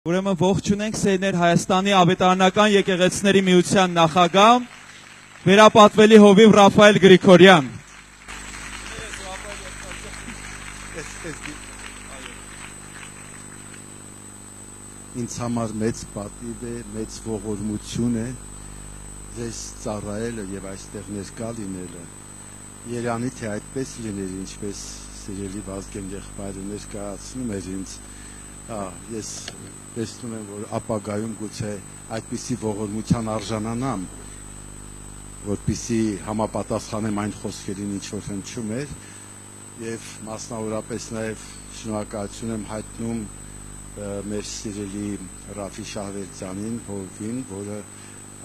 Ուրեմն ողջունենք Սերներ Հայաստանի ավետարանական եկեղեցիների միության նախագահ վերապատվելի հովիվ Ռաֆայել Գրիգորյան։ Ինձ համար մեծ պատիվ է, մեծ ողորմություն է ձեզ ծառայելը եւ այստեղ ներկա լինելը։ Երանի թե այդպես լիներ, ինչպես սիրելի Վազգեն եղբայրը ներկայացնում էր ինձ, ես տեսնում եմ, որ ապագայում գուցե այդպիսի ողորմության արժանանամ, որպեսզի համապատասխանեմ այն խոսքերին, ինչ որ հնչում էր, եւ մասնավորապես նաեւ շնորհակալություն եմ հայտնում մեր սիրելի Ռաֆի Շահվերդյանին, հովին, որը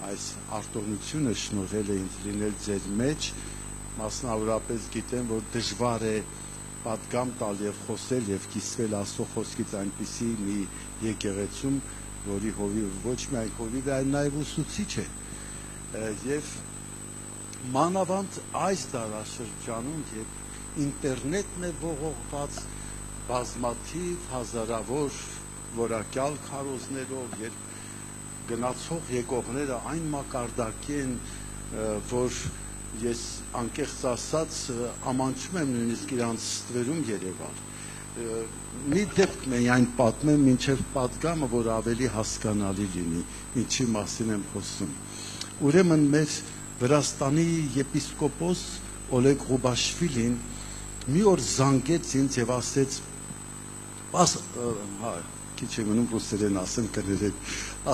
այս արտոնությունը շնորհել է ինձ լինել ձեր մեջ, մասնավորապես գիտեմ, որ դժվար է պատգամ տալ եւ խոսել եւ կիսվել Աստծո խոսքից այնպիսի մի եկեղեցում, որի հովիվը ոչ միայն հովիվ է, այլ նաեւ ուսուցիչ է։ Եվ մանավանդ այս դարաշրջանում, երբ ինտերնետն է ողողված բազմաթիվ հազարավոր որակյալ քարոզներով, երբ գնացող եկողները այն մակարդակի են, որ ես անկեղծ ասած ամանչում եմ նույնիսկ իրանց ստվերում Երևան։ Մի դեպք միայն պատմեմ, մինչև պատգամը, որ ավելի հասկանալի լինի, ինչի մասին եմ խոսում։ Ուրեմն մեր Վրաստանի եպիսկոպոս Օլեգ Ղուբաշվիլին մի օր զանգեց ինձ եւ ասեց, քիչ է մնում ռուսերեն ասեմ կներեք,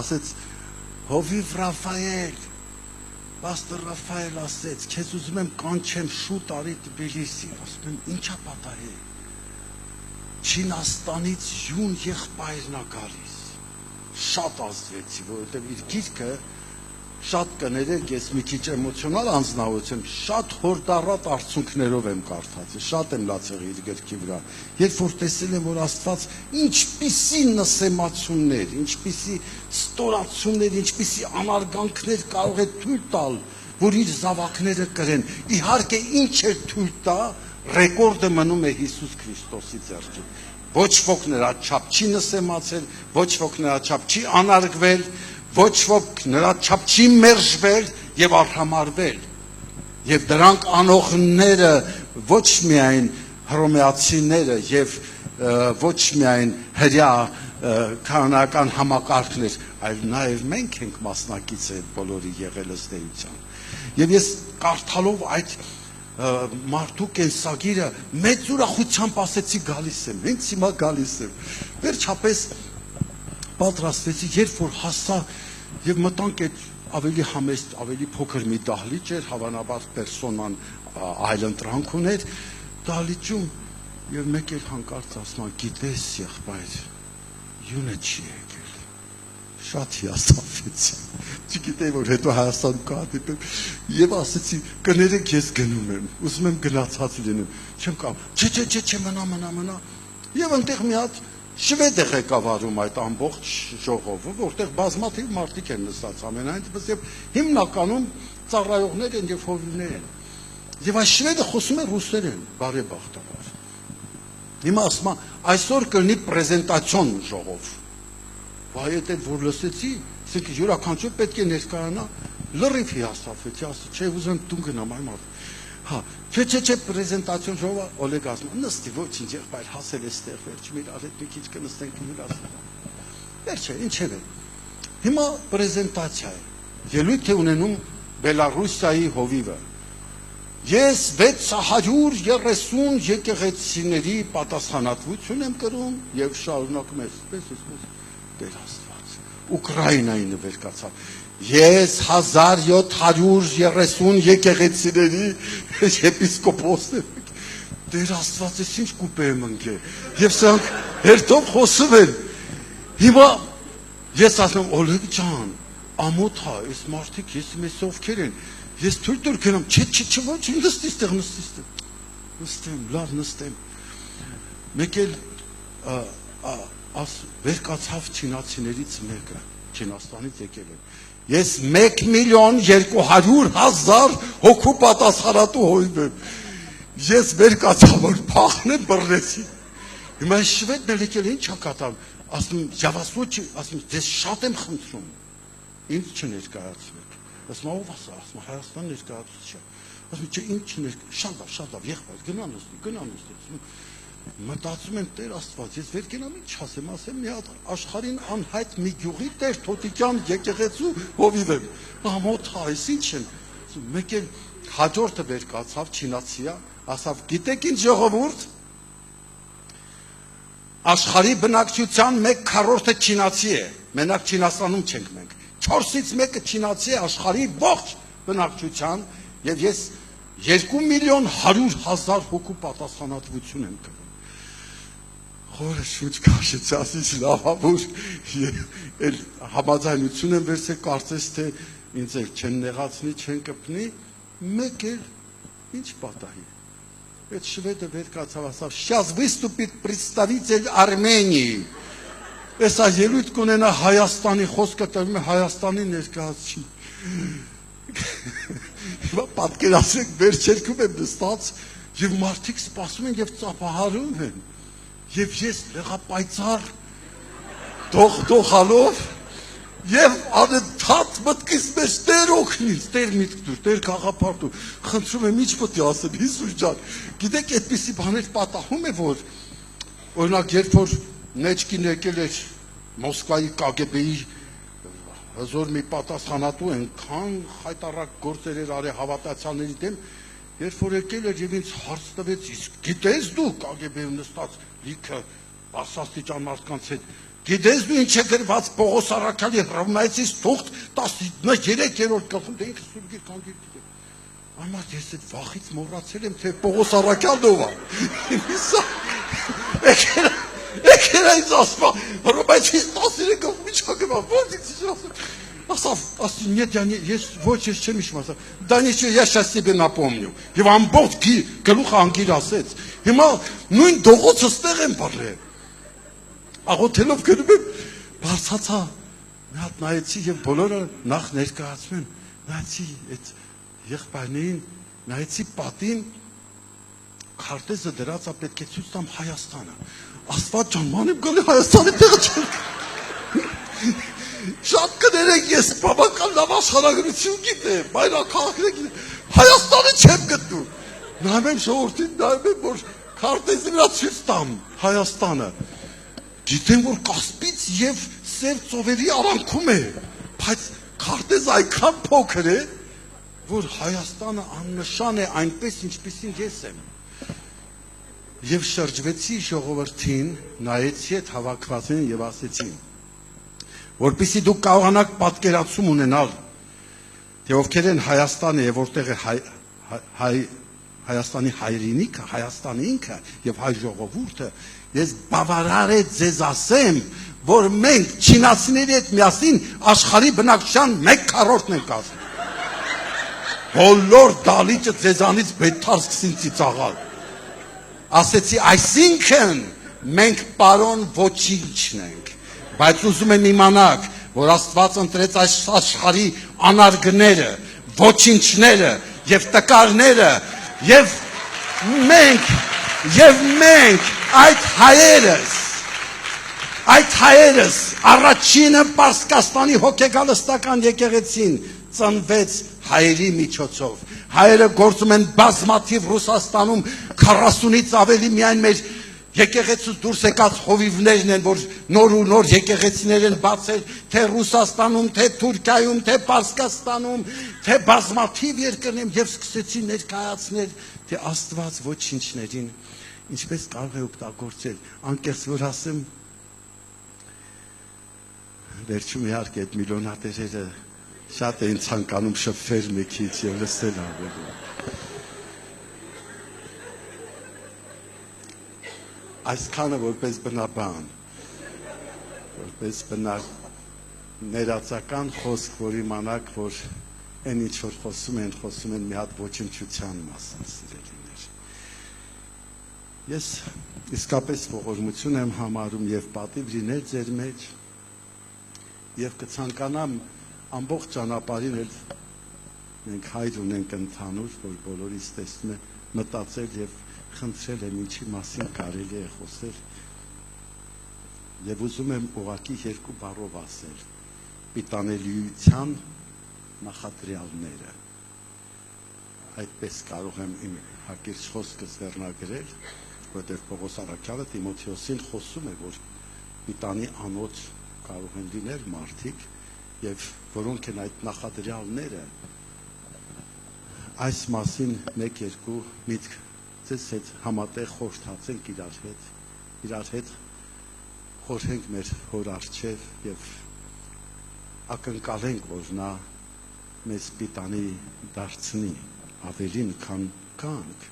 ասեց հովիվ Ռաֆայել, Պաստոր Ռաֆայել ասեց, քեզ ուզում եմ կանչեմ շուտ արի Թբիլիսի, ասում եմ ինչա պատահել։ Չինաստանից յուն եղբայրն է գալիս։ Շատ ազդվեցի, որովհետև իր գիրքը շատ կներեք, ես մի քիչ էմոցիոնալ անձնավորություն եմ, շատ հորդառատ արդյունքներով եմ կարդացել, շատ եմ լացել իր գրքի վրա։ Երբ որ տեսել եմ, որ Աստված ինչպիսի նսեմացումներ, ինչպիսի ստորացումներ, ինչպիսի անարգանքներ կարող է թույլ տալ, որ իր զավակները կրեն։ Իհարկե ինչ է թույլ տա, ռեկորդը մնում է Հիսուս Քրիստոսի ձեռքին։ Ոչ ոք նրա չափ չի նսեմացել, ոչ ոք նրա չափ չի անարգվել, ոչ ոք նրա չափ չի մերժվել եւ արհամարվել։ Եվ դրանք անողները ոչ միայն հռոմեացիները եւ ոչ միայն հրյա քահանական համակարգներ, այլ նաեւ մենք ենք մասնակից այդ բոլորի եղել ըստ էության։ Եվ ես կարդալով այդ մարդու կենսագիրը մեծ ուրախությամբ ասեցի գալիս եմ, հենց հիմա գալիս եմ։ Վերջապես պատրաստվեցի, երբ որ հասա եւ մտանք այդ ավելի համեստ, ավելի փոքր մի դահլիճ էր, հավանաբար պերսոնան այլընտրանք ուներ, դահլիճում եւ մեկ էլ հանկարծ ասում, գիտես եղբայր, յունը չի եկել։ Շատ հիասթափեցի։ Չգիտեի, որ հետո Հայաստանում կհանդիպեմ եւ ասեցի, կներեք, ես գնում եմ, ուզում եմ գնացած լինեմ։ Չեմ կարող։ Չէ, մնա։ Եվ այնտեղ մի հատ շվեդ է ղեկավարում այդ ամբողջ ժողովը, որտեղ բազմաթիվ մարդիկ են նստած ամենայն դեպս եւ հիմնականում ծառայողներ են եւ հովիվներ են։ Եվ այս շվեդը խոսում է ռուսերեն, բարեբախտաբար։ Հիմա ասում է, այսօր կլինի պրեզենտացիոն ժողով։ Բայց այդ որ լսեցի, ասենք յուրաքանչյուր պետք է ներկայանա, լրիվ հիասթափվեցի, ասեցի, չէ, ուզում տուն գնամ այն մարդ։ Չէ, պրեզենտացիոն ժողովը Օլեգ ասում, նստի, ոչինչ, եղբայր, հասել է ստեղ, վերջ մի արեք մի քիչ կնստենք մի ասում։ Վերջ է, ինչև է։ Հիմա պրեզենտացիա է։ Ելույթ է ունենում Բելարուսիայի հովիվը։ Ես 630 եկեղեցիների պատասխանատվություն եմ կրում եւ շարունակում եմ այսպես Տեր Աստված։ Ուկրաինայի նվերկացավ։ Ես 1730 եկեղեցիների եպիսկոպոսն եմ։ Տեր Աստված, ես ինչ կուպե եմ ընկել։ Եվ սրանք հերթով խոսում են։ Հիմա ես ասում եմ, Օլեգ ջան, ամոթ է, այս մարդիկ ես մեզ ովքեր են։ Ես թույլ գնամ, չէ, ոչ, նստի ստեղ։ Նստեմ, լավ նստեմ։ Մեկ էլ վերկացավ չինացիներից մեկը, Չինաստանից եկել է։ Ես 1,200,000 հոգու պատասխանատու հովիվ եմ։ Ես վերկացա, որ փախնեմ բռնեցի։ Հիմա շվեդն էլ եկել ինչ ա կատարում։ ասում Ջավասոչի, ասում ձեզ շատ եմ խնդրում, ինձ չներկայացվեք։ Ասում ով ասա, ասում Հայաստան ներկայացուցիչ։ Ասում չէ, ինձ շատ լավ, եղբայր, գնա նստի։ Մտածում եմ Տեր Աստված, ես վեր կենամ ինչ ասեմ մի հատ աշխարհին անհայտ մի գյուղի Տեր Թոտիկյան եկեղեցու հովիվ եմ։ Ամոթ այս ինչ են։ Մեկ էլ հաջորդը վեր կացավ չինացիա, ասավ գիտեք ինչ ժողովուրդ, աշխարհի բնակչության 1/4-ը չինացի է, մենակ Չինաստանում չենք մենք, 4-ից 1-ը չինացի է աշխարհի ողջ բնակչության եւ ես 2.100.000 հոգու պատասխանատվություն եմ կրում։ Խորը շուտ քաշեց, ասից լավավոր էլ համաձայնություն եմ վերցել, կարծես թե ինձ էլ չեն նեղացնի, չեն կպնի, մեկ էլ ինչ պատահի։ Այդ շվեդը վեր կացավ, ասավ, «Сейчас выступит представитель Արմենիի»։ Էսա ելույթ կունենա Հայաստանի, խոսքը տրվում է Հայաստանի ներկայացուցիչ։ Հիմա պատկերացրեք, վերջերքում եմ նստած եւ մարդիկ սպասում են եւ ծափահարում են։ Եվ ես լեգապայծառ դոխալով եւ անընդհատ մտքիս մեջ Տեր օգնից, Տեր միտք դուր, Տեր գաղափար դուր։ Խնդրում եմ, ինչ պետք է ասեմ, Հիսուս ջան։ Գիտեք, այդպիսի բաներ պատահում է, որ օրինակ երբ որ Նեչկին եկել էր Մոսկվայի KGB-ի հզոր մի պատասխանատու այնքան խայտարակ գործեր էր արել հավատացյալների դեմ, երբ որ եկել էր եւ ինձ հարց տվեց, իսկ գիտես դու KGB-ում նստած լիքը բարձրաստիճան մարդկանց հետ, գիտես դու ինչ է գրված Պողոս Արաքյալի Հռոմեացիս թուղթ 13-րդ գլխում, դե ինքը սուրբ գիրք անգիր գիտեմ։ Այմարդ ես այդ վախից մոռացել եմ, թե Պողոս Արաքյալն ով է։ Եկել այս ասма, Հռոմեացիս 13 գլխում ինչ անգրվա, ո՞նց ասավ, ասի, нет, ես ոչ ես չեմ հիշում, ասա, դա նիչո, я сейчас себе напомню։ Եվ ամբողջ գլուխը անգիր ասեց։ Հիմա նույն դողոցը ստեղ եմ բռնել։ Աղոթելով գնում եմ, բարձացա, մի հատ նայեցի եւ բոլորը նախ ներկայացում են, նայեցի այդ եղբայրներին, նայեցի պատին, քարտեզը դրած է, պետք է ցույց տամ Հայաստանը։ Աստված ջան, ման եմ գալի Հայաստանի տեղը չեմ։ Շատ կներեք, ես բավական լավ աշխարհագրություն գիտեմ, մայրաքաղաքներ գիտեմ, Հայաստանը չեմ գտնում։ Նայում եմ ժողովրդին, նայում եմ, որ քարտեզի վրա ցույց տամ Հայաստանը։ Գիտեմ, որ Կասպից եւ Սև ծովերի արանքում է, բայց քարտեզը այնքան փոքր է, որ Հայաստանը աննշան է այնպես, ինչպեսին ես եմ։ Եվ շրջվեցի ժողովրդին, նայեցի այդ հավաքվածին եւ ասեցի, որպեսզի դուք կարողանաք պատկերացում ունենալ, թե ովքեր են Հայաստանը եւ որտեղ է Հայաստանի հայրենիքը, Հայաստանը ինքը եւ հայ ժողովուրդը, ես բավարար է ձեզ ասեմ, որ մենք չինացիների հետ միասին աշխարհի բնակչության 1/4-ն ենք կազմում։ Բոլոր դալիճը ձեզանից բետար սկսին ծիծաղալ։ Ասեցի, այսինքն մենք պարոն ոչինչն ենք, բայց ուզում եմ իմանաք, որ Աստված ընտրեց այս աշխարհի անարգները, ոչինչները եւ տկարները եւ մենք այդ հայերս առաջինը Պարսկաստանի հոգեգալստական եկեղեցին ծնվեց հայերի միջոցով։ Հայերը գործում են բազմաթիվ Ռուսաստանում 40-ից ավելի միայն մեր եկեղեցուց դուրս եկած հովիվներն են, որ նոր ու նոր եկեղեցիներ են բացել, թե Ռուսաստանում, թե Թուրքիայում, թե Պարսկաստանում, թե բազմաթիվ երկրներում եւ սկսեցին ներկայացնել, թե Աստված ոչինչներին ինչպես կարող է օգտագործել, անկեղծ որ ասեմ, վերջում իհարկե այդ միլիոնատերերը շատ էին ցանկանում շփվել մի քիչ եւ լսել ավելի։ Այսքանը որպես բնաբան, որպես ներածական խոսք, որ իմանաք, որ այն ինչ որ խոսում են մի հատ ոչնչության մասին, սիրելիներ։ Ես իսկապես ողորմություն եմ համարում եւ պատիվ լինել ձեր մեջ եւ կցանկանամ ամբողջ ճանապարհին էլ մենք հայր ունենք ընդհանուր, որ բոլորիս տեսնում է մտածել եւ խնդրել եմ ինչի մասին կարելի է խոսել Եվ ուզում եմ ուղղակի երկու բառով ասել. պիտանելիության նախադրյալները։ Այդպես կարող եմ իմ հակիրճ խոսքս վերնագրել, որտեղ Պողոս Առաքյալը Տիմոթեոսին խոսում է, որ պիտանի անոց կարող են լինել մարդիկ, եւ որոնք են այդ նախադրյալները, այս մասին 1-2 միտք ձեզ հետ համատեղ խորհրդացենք իրար հետ խորհենք մեր հոր առջև եւ ակնկալենք, որ նա մեզ պիտանի դարձնի ավելին, քան կանք,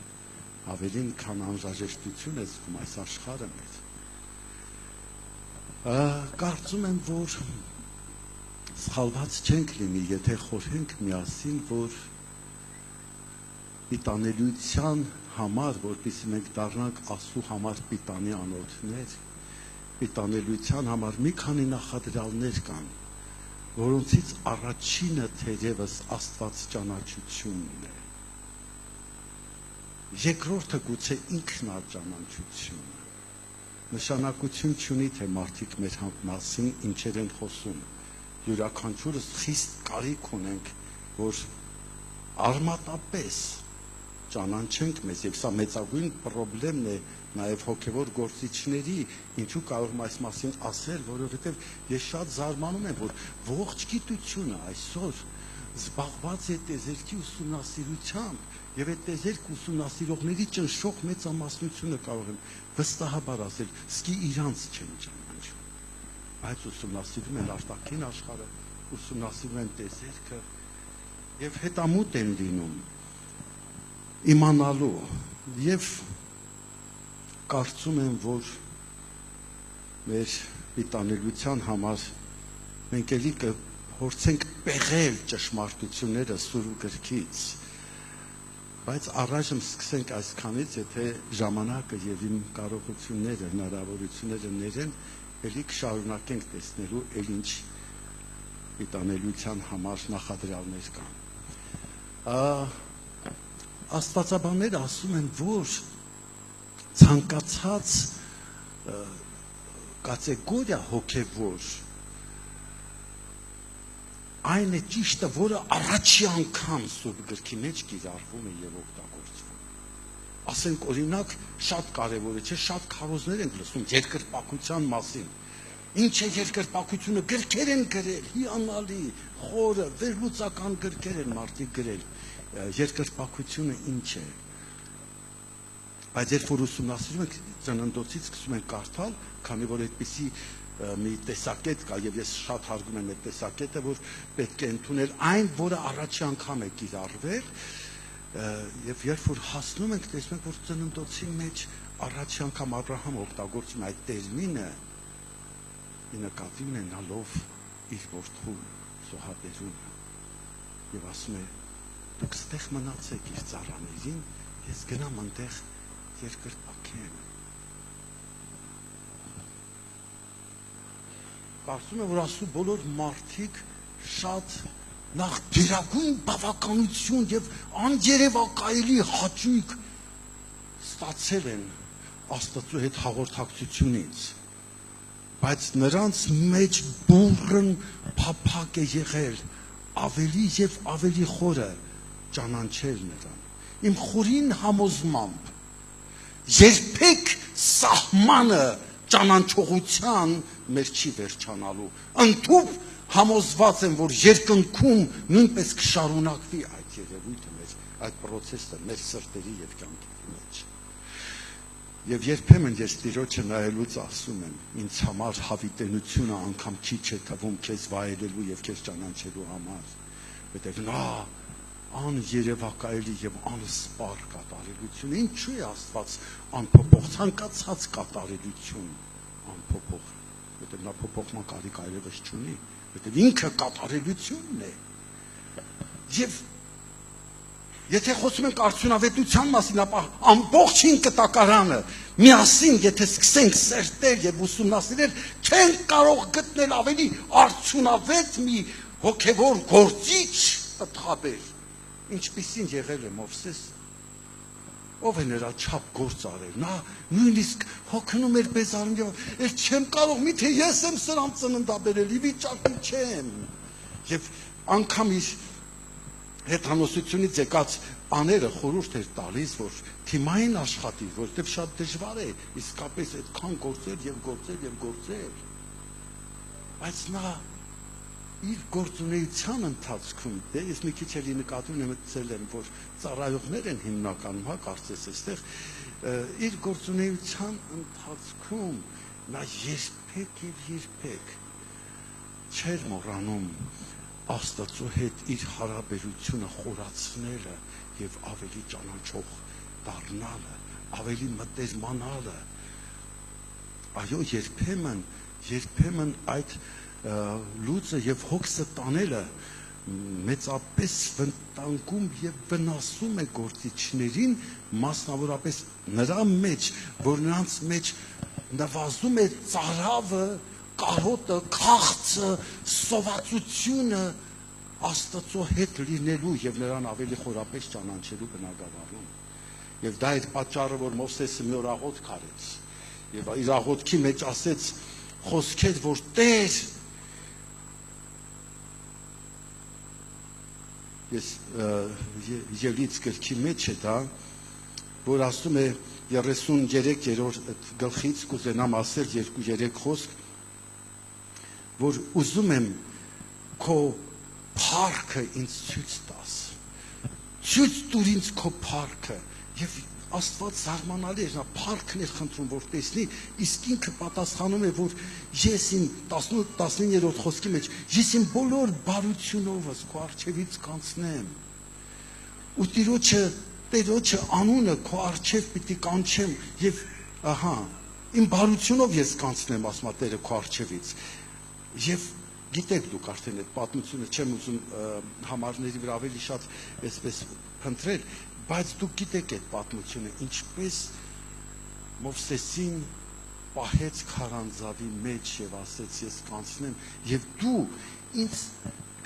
ավելին, քան անհրաժեշտություն է զգում այս աշխարհը մեր։ Կարծում եմ, որ սխալված չենք լինի, եթե խորհենք միասին, որ պիտանելիության համար, որպեսզի մենք դառնանք Աստծու համար պիտանի անոթներ, պիտանելիության համար մի քանի նախադրյալներ կան, որոնցից առաջինը թերևս Աստված ճանաչությունն է։ Երկրորդը գուցե ինքնաճանաչությունը։ Նշանակություն չունի, թե մարդիկ մեր մասին ինչեր են խոսում։ Յուրաքանչյուրս խիստ կարիք ունենք, որ արմատապես ճանաչենք մեզ, եւ սա մեծագույն խնդիրն է նաեւ հոգեվոր գործիչների, ինչու կարող եմ այս մասին ասել, որովհետեւ ես շատ զարմանում եմ, որ ողջ գիտությունը այսօր զբաղված է տեզերքի ուսումնասիրությամբ, եւ այդ տեզերք ուսումնասիրողների ճնշող մեծամասնությունը կարող եմ վստահաբար ասել, սկի իրանց չեն ճանաչում, բայց ուսումնասիրում են արտաքին աշխարհը, ուսումնասիրում են տեզերքը եւ հետամուտ են լինում իմանալու եւ կարծում եմ, որ մեր պիտանելիության համար մենք էլի կփորձենք պեղել ճշմարտությունները սուրբ գրքից, բայց առայժմ սկսենք այսքանից, եթե ժամանակը եւ իմ կարողությունները, հնարավորությունները ներեն, էլի կշարունակենք տեսնելու ինչ պիտանելիության համար նախադրյալներ կան։ Աստվածաբանները ասում են, որ ցանկացած կատեգորիա հոգևոր այն է ճիշտը, որը առաջի անգամ սուրբ գրքի մեջ կիրառվում է եւ օգտագործվում։ Ասենք օրինակ, շատ կարեւոր է, չէ՞, շատ քարոզներ են լսում երկրպագության մասին։ Ինչ է երկրպագությունը, գրքեր են գրել, հիանալի, խորը, վերլուծական գրքեր են մարդիկ գրել։ Երկրպագությունը ինչ է։ Բայց երբ որ ուսումնասիրում ենք, ծննդոցից սկսում ենք կարդալ, քանի որ այդպիսի մի տեսակետ կա, եւ ես շատ հարգում եմ այդ տեսակետը, որ պետք է ընդունել այն, որը առաջի անգամ է կիրառվել, եւ երբ որ հասնում ենք, տեսնում ենք, որ ծննդոցի մեջ առաջի անգամ Աբրահամ օգտագործում այդ տերմինը, նկատի ունենալով իր որդու զոհաբերումը, եւ ասում է, դուք ստեղ մնացեք իր ծառաներին, ես գնամ այնտեղ երկրպագեմ։ Կարծում եմ, որ Աստծո բոլոր մարդիկ շատ նախ գերագույն բավականություն եւ անջերևակայելի հաճույք ստացել են Աստծո հետ հաղորդակցությունից, բայց նրանց մեջ բուրըն փափակ է եղել ավելի եւ ավելի խորը ճանաչել նրան։ Իմ խորին համոզմամբ երբեք սահմանը ճանաչողության մեր չի վերջանալու։ Ընդհուպ համոզված եմ, որ երկնքում նույնպես կշարունակվի այդ երևույթը մեր, այդ process-ը մեր սրտերի եւ կյանքի մեջ։ Եվ երբեմն ես Տիրոջը նայելուց ասում եմ, ինձ համար հավիտենությունը անգամ քիչ է թվում քեզ վայելելու եւ քեզ ճանաչելու համար, որտեղ նա աներևակայելի եւ անսպար կատարելություն, ինչու է Աստված անփոփոխ, ցանկացած կատարելություն անփոփոխ, որտեղ նա փոփոխման կարիք այլևս չունի, որտեղ ինքը կատարելությունն է։ Եվ եթե խոսում ենք արդյունավետության մասին, ապա ամբողջ 5 կտակարանը միասին, եթե սկսենք սերտել եւ ուսումնասիրել, չենք կարող գտնել ավելի արդյունավետ մի հոգեվոր գործիչ պտղաբեր, ինչպիսին եղել է Մովսեսը։ ով է նրա չափ գործ արել, նա նույնիսկ հոգնում էր բեզարում եւ չեմ կարող, միթե ես եմ սրան ծննդաբերել, ի վիճակի չեմ։ Եվ անգամ իր հետանոսությունից եկած աները խորհուրդ էր տալիս, որ թիմային աշխատի, որտեղ շատ դժվար է իսկապես այդքան գործեր եւ գործեր եւ գործեր։ Բայց նա իր գործունեության ընթացքում, դե ես մի քիչ էլի նկատի ունեցել եմ, որ ծառայողներ են հիմնականում, հա, կարծես այստեղ, իր գործունեության ընթացքում նա երբեք եւ երբեք չէր մոռանում Աստծո հետ իր հարաբերությունը խորացնելը եւ ավելի ճանաչող դառնալը, ավելի մտերմանալը։ Այո, երբեմն այդ լուծը եւ հոգսը տանելը մեծապես վտանգում եւ վնասում է գործիչներին, մասնավորապես նրա մեջ, որ նրանց մեջ նվազում է ծարավը, կարոտը, քաղցը, սովածությունը Աստծո հետ լինելու եւ նրան ավելի խորապես ճանաչելու բնագավառում։ Եվ դա այդ պատճառը, որ Մովսեսը մի օր աղոթք արեց եւ իր աղոթքի մեջ ասեց խոսքեր, որ Տեր, ես Ելից գրքի մեջ է դա, որ ասում է 33-րդ գլխից կուզենամ ասել 2-3 խոսք, որ ուզում եմ քո փառքը ինձ ցույց տաս, ցույց տուր ինձ քո փառքը, եւ Աստված զարմանալի է, նա փառքն է խնդրում, որ տեսնի, իսկ ինքը պատասխանում է, որ ես իմ 18-19-րդ խոսքի մեջ, ես իմ բոլոր բարությունովս քո առջևից կանցնեմ, ու Տերոջը անունը քո առջև պիտի կանչեմ, եւ ահա, իմ բարությունով ես կանցնեմ, ասում է Տերը քո առջևից։ Եվ գիտեք դուք արդեն այդ պատմությունը չեմ ուզում համարների վրա ավելի շատ այսպես փնտրել, բայց դուք գիտեք այդ պատմությունը, ինչպես Մովսեսին պահեց քարանձավի մեջ եւ ասեց ես կանցնեմ եւ դու ինձ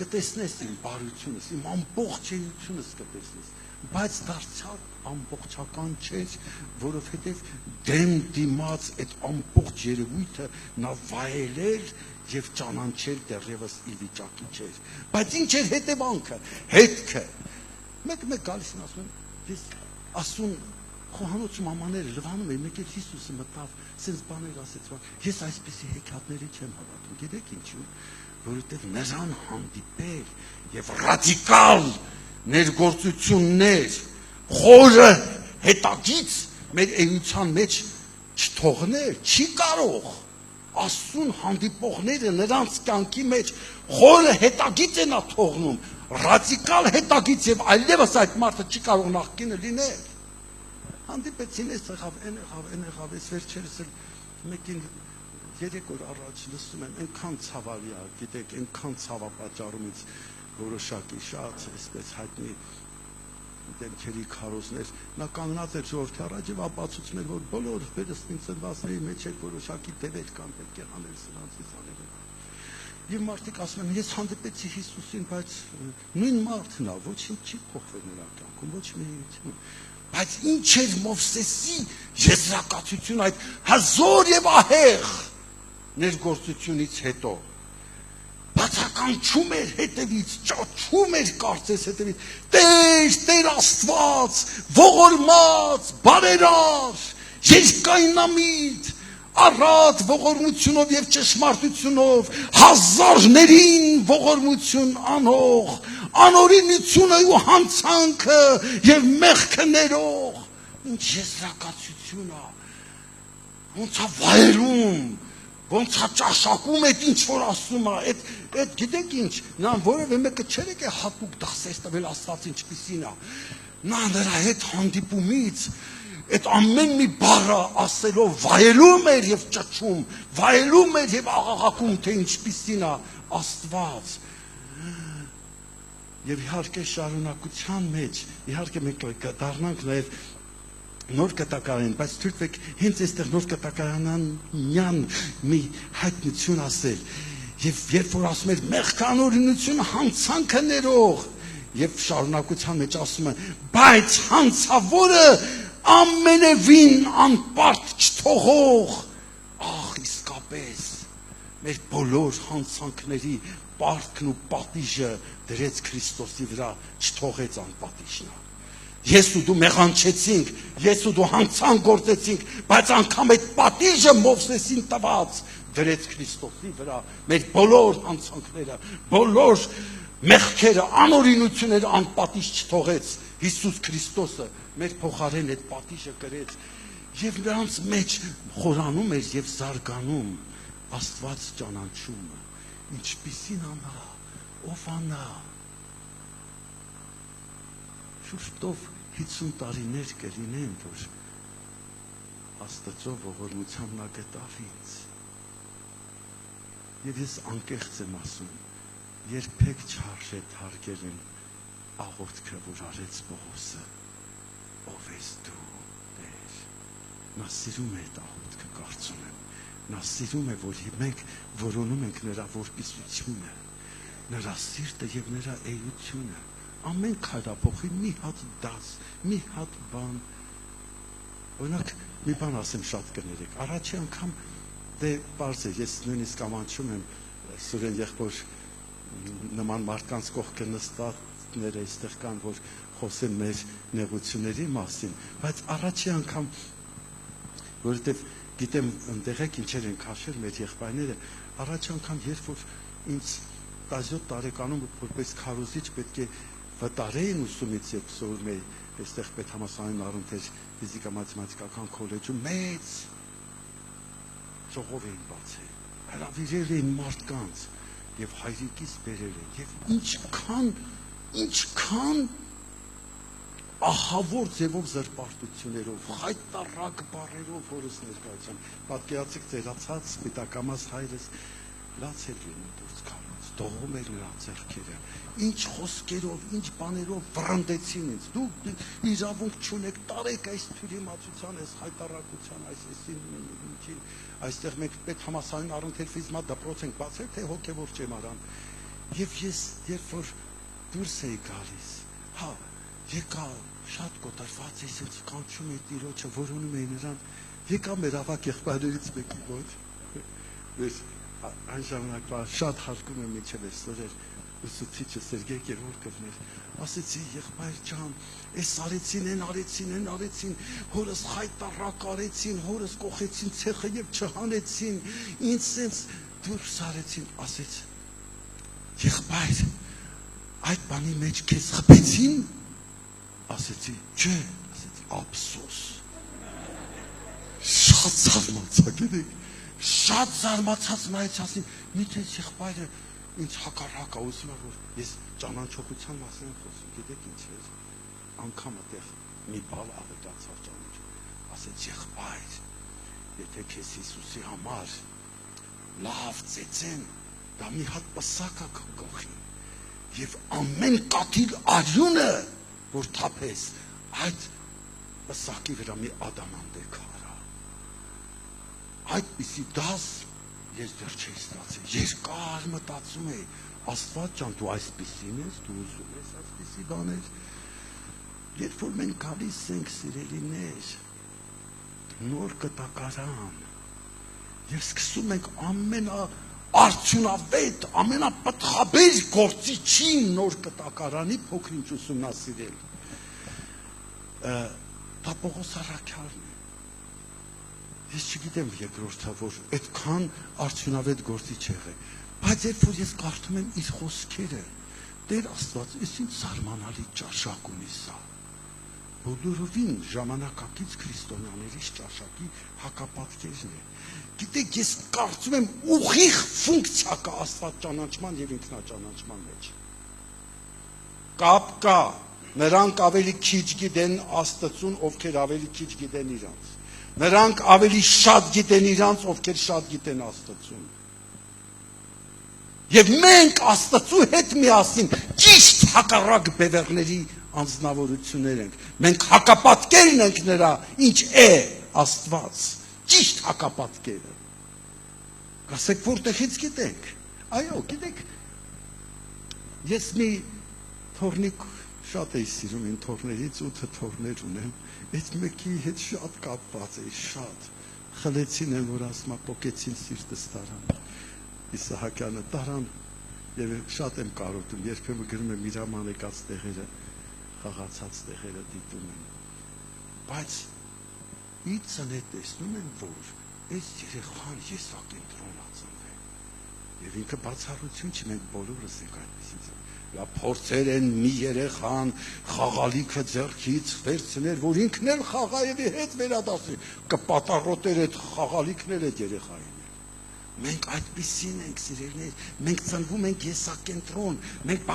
կտեսնես իմ բարությունս, իմ ամբողջությունս կտեսնես, բայց դարձյալ ամբողջական չէր, որովհետեւ դեմ դիմաց այդ ամբողջ երևույթը նա վայելել եւ ճանաչել դեռևս իր վիճակի չէր, բայց ինչ էր հետևանքը, հետքը։ Մեկ գալիս են ասում, ես ասում խոհանոցի մամաները լվանում են, մեկ էլ Հիսուսը մտավ, sense բաներ ասեց, ես այսպեսի հեքիաթների չեմ հավատում, գիտեք ինչու, որովհետեւ նրան հանդիպել եւ ռադիկալ ներգործություններ, խորը հետագից մեր էության մեջ չթողնել, չի կարող։ Աստծուն հանդիպողները նրանց կյանքի մեջ խորը հետագից են թողնում, ռադիկալ հետագից եւ այլևս այդ մարդը չի կարող նախկինը լինել։ Հանդիպեցին, այն եղավ, այս վերջերս էլ մեկին 3 օր առաջ լսում եմ, այնքան ցավալի է, գիտեք, այնքան ցավապատճառումից որոշակի շատ այսպես հայտնի դեմքերի քարոզներ, նա կանգնած էր ժողովրդի առաջ եւ ապացուցում էր, որ բոլոր վերստին ծնվածների մեջ էր որոշակի դեպեր կան, պետք է անել սրանցից անել։ Եվ մարդիկ ասում են, ես հանդիպեցի Հիսուսին, բայց նույն մարդն է, ոչինչ չի փոխվել նրա կյանքում, ոչ մի ինչ։ Բայց ինչ էր Մովսեսի եզրակացություն այդ հզոր եւ ահեղ ներգործությունից հետո։ Բացականչում էր հետևից, ճաչում էր կարծես հետևից, Տեր Աստված, ողորմած, բարերար, երկայնամիտ, առատ ողորմությունով եւ ճշմարտությունով, հազարներին ողորմություն անող, անօրինությունը ու հանցանքը եւ մեղքը ներող, ինչ եզրակացություն է, ոնց է վայելում, ոնց է ճաշակում այդ ինչ որ ասում է, այդ գիտեք ինչ, նա որևէ մեկը չէր եկել հատուկ դասեր տվել Աստված ինչպիսին է, նա նրա հետ հանդիպումից այդ ամեն մի բառը ասելով վայելում էր եւ ճչում, վայելում էր եւ աղաղակում, թե ինչպիսին է Աստված։ Եվ իհարկե շարունակության մեջ, իհարկե մենք դառնանք նաեւ նոր կտակարան, բայց թույլտվեք հենց այստեղ նոր կտակարանյան մի հայտնություն ասել, եւ երբ որ ասում էր մեղքանորինությունը հանցանքը ներող, եւ շարունակության մեջ ասում է, բայց հանցավորը ամենևին անպարտ չթողող, ահ իսկապես մեր բոլոր հանցանքների պարտքն ու պատիժը դրեց Քրիստոսի վրա, չթողեց անպատիժնա։ Ես ու դու մեղանչեցինք, ես ու դու հանցանք գործեցինք, բայց անգամ այդ պատիժը Մովսեսին տված դրեց Քրիստոսի վրա, մեր բոլոր հանցանքները, բոլոր մեղքերը, անօրինությունները անպատիժ չթողեց Հիսուս Քրիստոսը, մեր փոխարեն այդ պատիժը կրեց, եւ նրանց մեջ խորանում էր եւ զարգանում Աստված ճանաչումը, ինչպիսին անա, ով անա, շուշտով 50 տարիներ կլինեն, որ Աստծո ողորմությամբ նա գտավ ինձ։ Եվ ես անկեղծ եմ ասում, երբեք չարժեց հարգելն աղոթքը, որ արեց Պողոսը, ով ես դու, Տեր։ Նա սիրում է այդ աղոթքը, կարծում եմ։ Նա սիրում է, որ մենք որոնում ենք նրա որպիսությունը, նրա սիրտը եւ նրա էությունը, ամեն քայլափոխի մի հատ դաս, մի հատ բան։ Օրինակ, մի բան ասեմ, շատ կներեք։ Առաջի անգամ դե բարձ է, ես նույնիսկ ամանչում եմ Սուրեն եղբոր նման մարդկանց կողքը նստածները այստեղ կան, որ խոսեն մեր նեղությունների մասին, բայց առաջի անգամ, որովհետև գիտեմ ընդեղ եք ինչեր են քաշել մեր եղբայրները, առաջ անգամ երբ որ ինձ 17 տարեկանում որպես քարոզիչ պետք է վտարեին ուսումից երբ սովորում էի այստեղ Պետհամասարային Արունթեր ֆիզիկա-մաթեմատիկական քոլեջում մեծ ժողով էին բացել, հրավիրել էին մարդկանց եւ հայրիկից բերել են եւ ինչքան ահավոր ձևով զրպարտություններով, խայտառակ բառերով հորս ներկայացան, պատկերացեք ծերացած սպիտակամաս հայրս լաց էր լինում դուրս քարոց, դողում էր նրա ձեռքերը, ինչ խոսքերով, ինչ բաներով վռնդեցին ինձ, դուք իրավունք չունեք, տարեք այս թյուրիմացության, այս խայտառակության, այսին, այստեղ մենք Պետհամասարային Արունթեր ֆիզմա դպրոց ենք բացել, թե հոգևոր ճեմարան, եւ ես երբ որ դուրս էի գալիս, հա եկա շատ կոտրված էի, ինձ կանչում էի Տիրոջը, որոնում էի նրան, եկա մեր ավակ եղբայրներից մեկի մոտ, մեր այն ժամանակվա շատ հարգում եմ մինչև այսօր էր ուսուցիչը Սերգեյ Գևորգովն էր, ասեցի եղբայր ջան, այս արեցին, այն արեցին, հորս խայտառակ արեցին, հորս կողեցին ցեխը եւ չհանեցին, ինձ sense դուրս արեցին, ասեց եղբայր, այդ բանի մեջ քեզ խփեցին, ասեցի, չէ, ասեցի, ափսոս, շատ զարմացա, գիտեք, շատ զարմացած նայեց ասին, միթե եղբայրը ինձ հակառակ է, ուզում է, որ ես ճանաչողության մասին եմ խոսում, գիտեք ինչ էր, անգամ այդտեղ մի բալ ավետացավ ճանաչում, ասեց եղբայր, եթե քեզ Հիսուսի համար լավ ծեծեն, դա մի հատ պսակ է քո գլխին, եւ ամեն կաթիլ արյունը, որ թափես, այդ պսակի վրա մի ադամանդ է քարա, այդպիսի դաս ես դեռ չէի ստացել, երկար մտածում էի, Աստված ջան, դու այսպիսին ես, դու ուզում ես այսպիսի բաներ, երբ որ մենք գալիս ենք սիրելիներ, նոր կտակարան, եւ սկսում ենք ամենաարդյունավետ, ամենապտղաբեր գործիչին նոր կտակարանի փոքրինչ ուսումնասիրել, դա Պողոս Առաքյալն է, ես չգիտեմ երկրորդը, որ այդքան արդյունավետ գործիչ եղել, բայց երբ որ ես կարդում եմ իր խոսքերը, Տեր Աստված, ես ինձ զարմանալի ճաշակ ունի սա, բոլորովին ժամանակակից քրիստոնյաների ճաշակի հակապատկերն է, գիտեք, ես կարծում եմ ուղիղ ֆունկցիա կա Աստված ճանաչման եւ ինքնաճանաչման մեջ, կապ կա, նրանք ավելի քիչ գիտեն Աստծուն, ովքեր ավելի քիչ գիտեն իրանց, նրանք ավելի շատ գիտեն իրանց, ովքեր շատ գիտեն Աստծուն, եւ մենք Աստծու հետ միասին ճիշտ հակառակ բևեռների անձնավորություններ ենք, մենք հակապատկերն ենք նրա, ինչ է Աստված, ճիշտ հակապատկերը, կասեք որտեղից գիտենք, այո, գիտեք, ես մի թորնիկ Շատ էի սիրում իմ թորներից 8 թորներ ունեմ, այդ մեկի հետ շատ կապված էի, շատ խլեցին են, որ ասմա պոկեցին սիրտս տարան, Իսահակյանը տարան և շատ եմ կարոտում, երբեմն գրում եմ իր ամանեկած տեղերը, խաղացած տեղերը դիտում եմ, բայց իցն է տեսնում եմ, որ այս երեխան եսակենտրոնած և ինքը բացառություն չի, մենք բոլորս ենք այդպիսից փորձեր են մի երեխան խաղալիքը ձեռքից վերցներ, որ ինքն էլ խաղայելի հետ վերադասի, կպատառոտեր այդ խաղալիքն էլ այդ երեխային էլ։ Մենք այդպիսին ենք սիրելիներ, մենք ծնվում ենք եսակենտրոն, մենք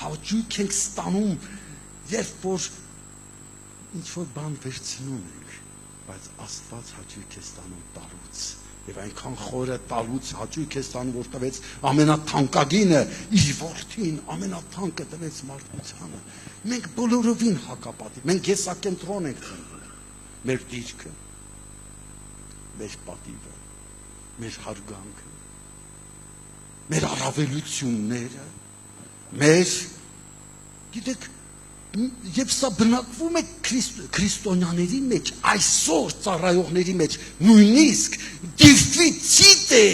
հաճույք ենք ստանում, երբ որ ինչ-որ բան վերցնում ենք, բայց Աստված հաճույք է ստանում տալուց, և այնքան խորը տալուց հաճույք է ստանում, որ տվեց ամենաթանկագինը իր որդին, ամենաթանկը տվեց մարդկությանը։ Մենք բոլորովին հակապատիվ, մենք եսակենտրոն ենք ծնվում, մեր դիրքը, մեր պատիվը, մեր հարգանքը, մեր առավելությունները, մեր, գիտեք, և սա բնակվում է քրիստոնյաների մեջ, այսօր ծառայողների մեջ, նույնիսկ դիֆիցիտ է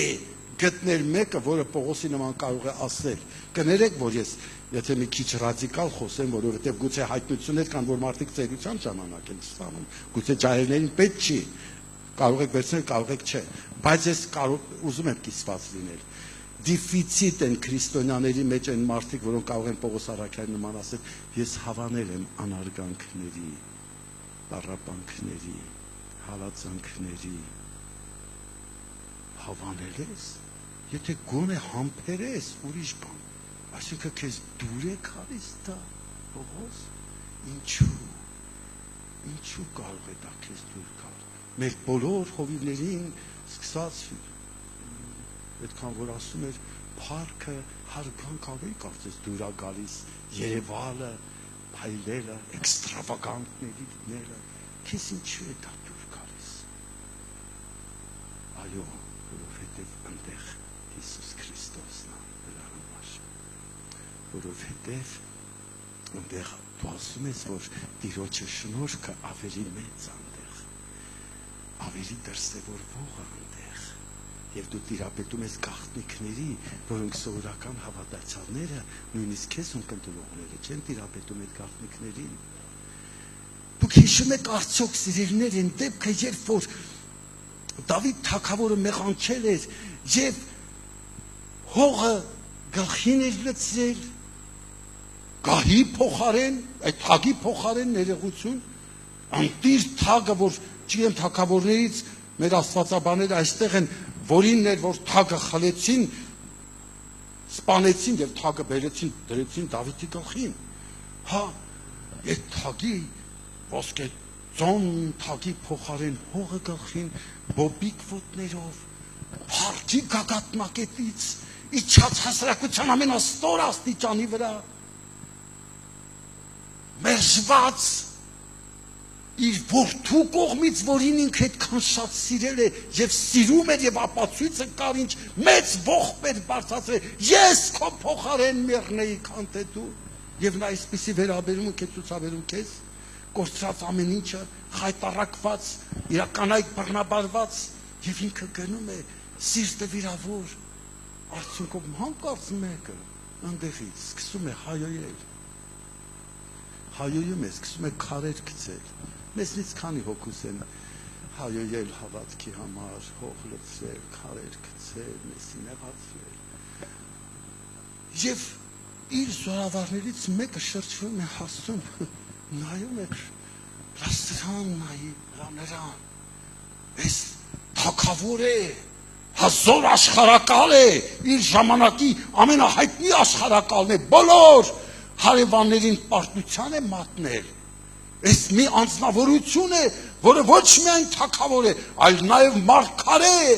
գտնել մեկը, որը Պողոսի նման կարող է ասել, կներեք, որ ես, եթե մի քիչ ռադիկալ խոսեմ, որովհետև գուցե հայտնություններ կան, որ մարդիկ ծերության ժամանակ են ստանում, գուցե ջահելներին պետք չի, կարող եք վերցնել, կարող եք չէ, բայց ես ուզում եմ կիսված լինել, դիֆիցիտ են քրիստոնյաների մեջ են մարդիկ, որոնք կարող են Պողոս առաքյալի նման ասել, ես հավանել եմ անարգանքների, տառապանքների, հալածանքների, հավանել ես, եթե գոնե համբերես ուրիշ բան, այսինքն քեզ դուր է գալիս դա, Պողոս, ինչու կարող է դա քեզ դուր գալ, մեր բոլոր հովիվներին սկսած այդքան որ ասում էր փառքը հարգանք ավելի կարծես դուր է գալիս երևալը, փայլելը, էքստրավագանտների լինելը, քեզ ինչու է դա դուր գալիս։ Այո, որովհետև այնտեղ Հիսուս Քրիստոսն է դրա համար, որովհետև այնտեղ դու ասում ես, որ Տիրոջը շնորհքը ավելի մեծ այնտեղ, ավելի դրսևորվող այնտեղ և դու տիրապետում ես գաղտնիքների, որոնք սովորական հավատացյալները, նույնիսկ քեզ ունկնդրողները չեն տիրապետում այդ գաղտնիքներին։ Դուք հիշում եք արդյոք սիրելիներ այն դեպքը, երբ որ Դավիթ թագավորը մեղանչել էր և հողը գլխին էր լցրել, գահի փոխարեն, այդ թագի փոխարեն ներողություն, անտիր թագը, որ չգիտեմ թագավորներից մեր աստվածաբանները այստեղ են, որինն էր, որ թագը խլեցին, սպանեցին և թագը բերեցին, դրեցին Դավիթի գլխին, հա, այդ թագի, ոսկե ծոն թագի փոխարեն հողը գլխին, բոբիկ ոտներով, փառքի գագաթնակետից, իջած հասարակության ամենաստոր աստիճանի վրա, մերժված, իր որդու կողմից, որին ինքը այդքան շատ սիրել է և սիրում էր և ապացույցը կար ինչ մեծ ողբ էր բարձրացրել, ես քո փոխարեն մեռնեի, քան թե դու, և նա այսպիսի վերաբերում է ցուցաբերում քեզ, կորցրած ամեն ինչը, խայտառակված, իրականայք բռնաբարված, և ինքը գնում է սիրտը վիրավոր, արդյունքով հանկարծ մեկը այնտեղից սկսում է հայոյել, հայոյում է, սկսում է քարեր գցել, մեզնից քանի հոգուս են հայոյել հավատքի համար, հող լցրել, քարեր գցել, մեզի նեղացրել, և իր զորավարներից մեկը շրջվում է հասցում, նայում է, լասրան նայի, նրան, այս թագավոր է, հազոր աշխարակալ է, իր ժամանակի ամենահայտնի աշխարակալն է, բոլոր հարևաններին պարտության է մատնել, այս մի անձնավորություն է, որը ոչ միայն թագավոր է, այլ նաև մարգար է,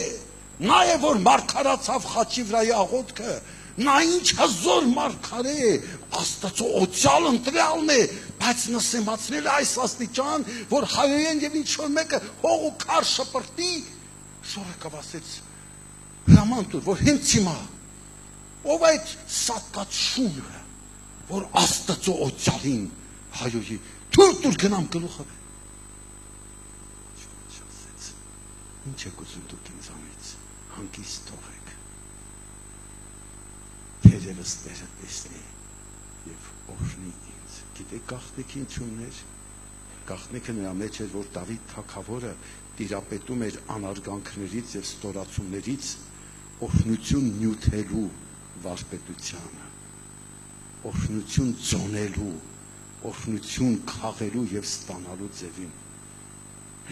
նա է, որ մարգարացավ խաչի վրայի աղոթքը, նա ինչ հզոր մարգար է, Աստծո օծյալ ընտրյալն է, բայց նսեմացնել է այս աստիճան, որ հայոյեն և ինչ-որ մեկը հող ու քար շպրտի, շորակավ ասեց, հրաման տուր, որ հենց հիմա, ով այդ սատկած շունը, որ Աստծո օծալին հայոյի թույլ գնամ գլուխը ասեց ինչ եք ուզում դուք ինձանից հանգիստ թողեք թերևս Տերը տեսնի եւ օրհնի ինձ գիտեք գաղտնիքը ինչ ուներ գաղտնիքը նրա մեջ էր որ Դավիթ թագավորը տիրապետում էր անարգանքներից եւ ստորացումներից օրհնություն նյութելու վարպետությանը օրհնություն ձոնելու օրհնություն քաղելու եւ ստանալու ձևին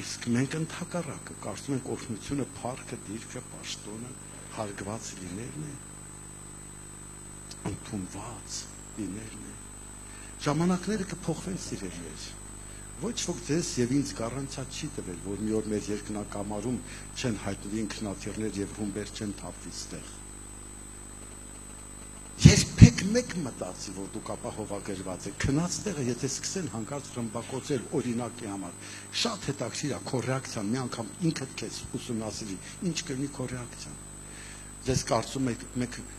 իսկ մենք ընդհակառակը կարծում ենք օրհնությունը փառքը դիրքը պաշտոնը հարգված լինելն է ընդունված լինելն է ժամանակները կփոխվեն սիրելիներ ոչ ոք ձեզ եւ ինձ գարանտիա չի տվել որ մի օր մեր երկնակամարում չեն հայտնվի ինքնաթիռներ եւ ռումբեր չեն թափվի ստեղ երբեք մեկ մտածի որ դուք ապահովագրված եք քնած տեղը եթե սկսեն հանկարծ ռմբակոծել օրինակի համար շատ հետաքրքիր է քո ռեակցիան մի անգամ ինքդ քեզ ուսումնասիրի ինչ կլինի քո ռեակցիան Ձեզ կարծում եք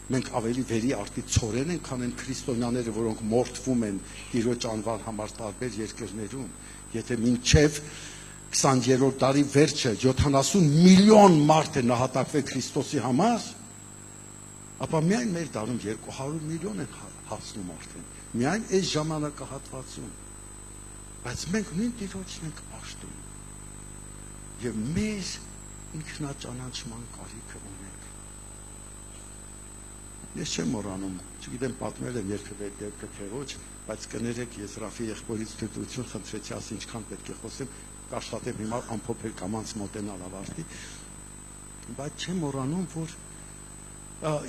մենք ավելի վերի արտի ցորեն ենք քան այն քրիստոնյաները որոնք մորթվում են Տիրոջ անվան համար տարբեր երկրներում եթե մինչև 20-րդ դարի վերջը 70 միլիոն մարդ է նահատակվել Քրիստոսի համար ապա միայն մեր դարում 200 միլիոն են հասնում արդեն միայն այս ժամանակահատվածում բայց մենք նույն Տիրոջն ենք պաշտում եւ մեր ինքնաճանաչման կարիքը ունենք Ես չեմ մոռանում, չգիտեմ պատմել եմ երբևէ դեպքը թե ոչ, բայց կներեք ես Ռաֆի եղբորից դրդություն խնդրեցի, ասի ինչքան պետք է խոսեմ, կաշխատեմ հիմա ամփոփել կամանց մոտենալ ավարտի, բայց չեմ մոռանում, որ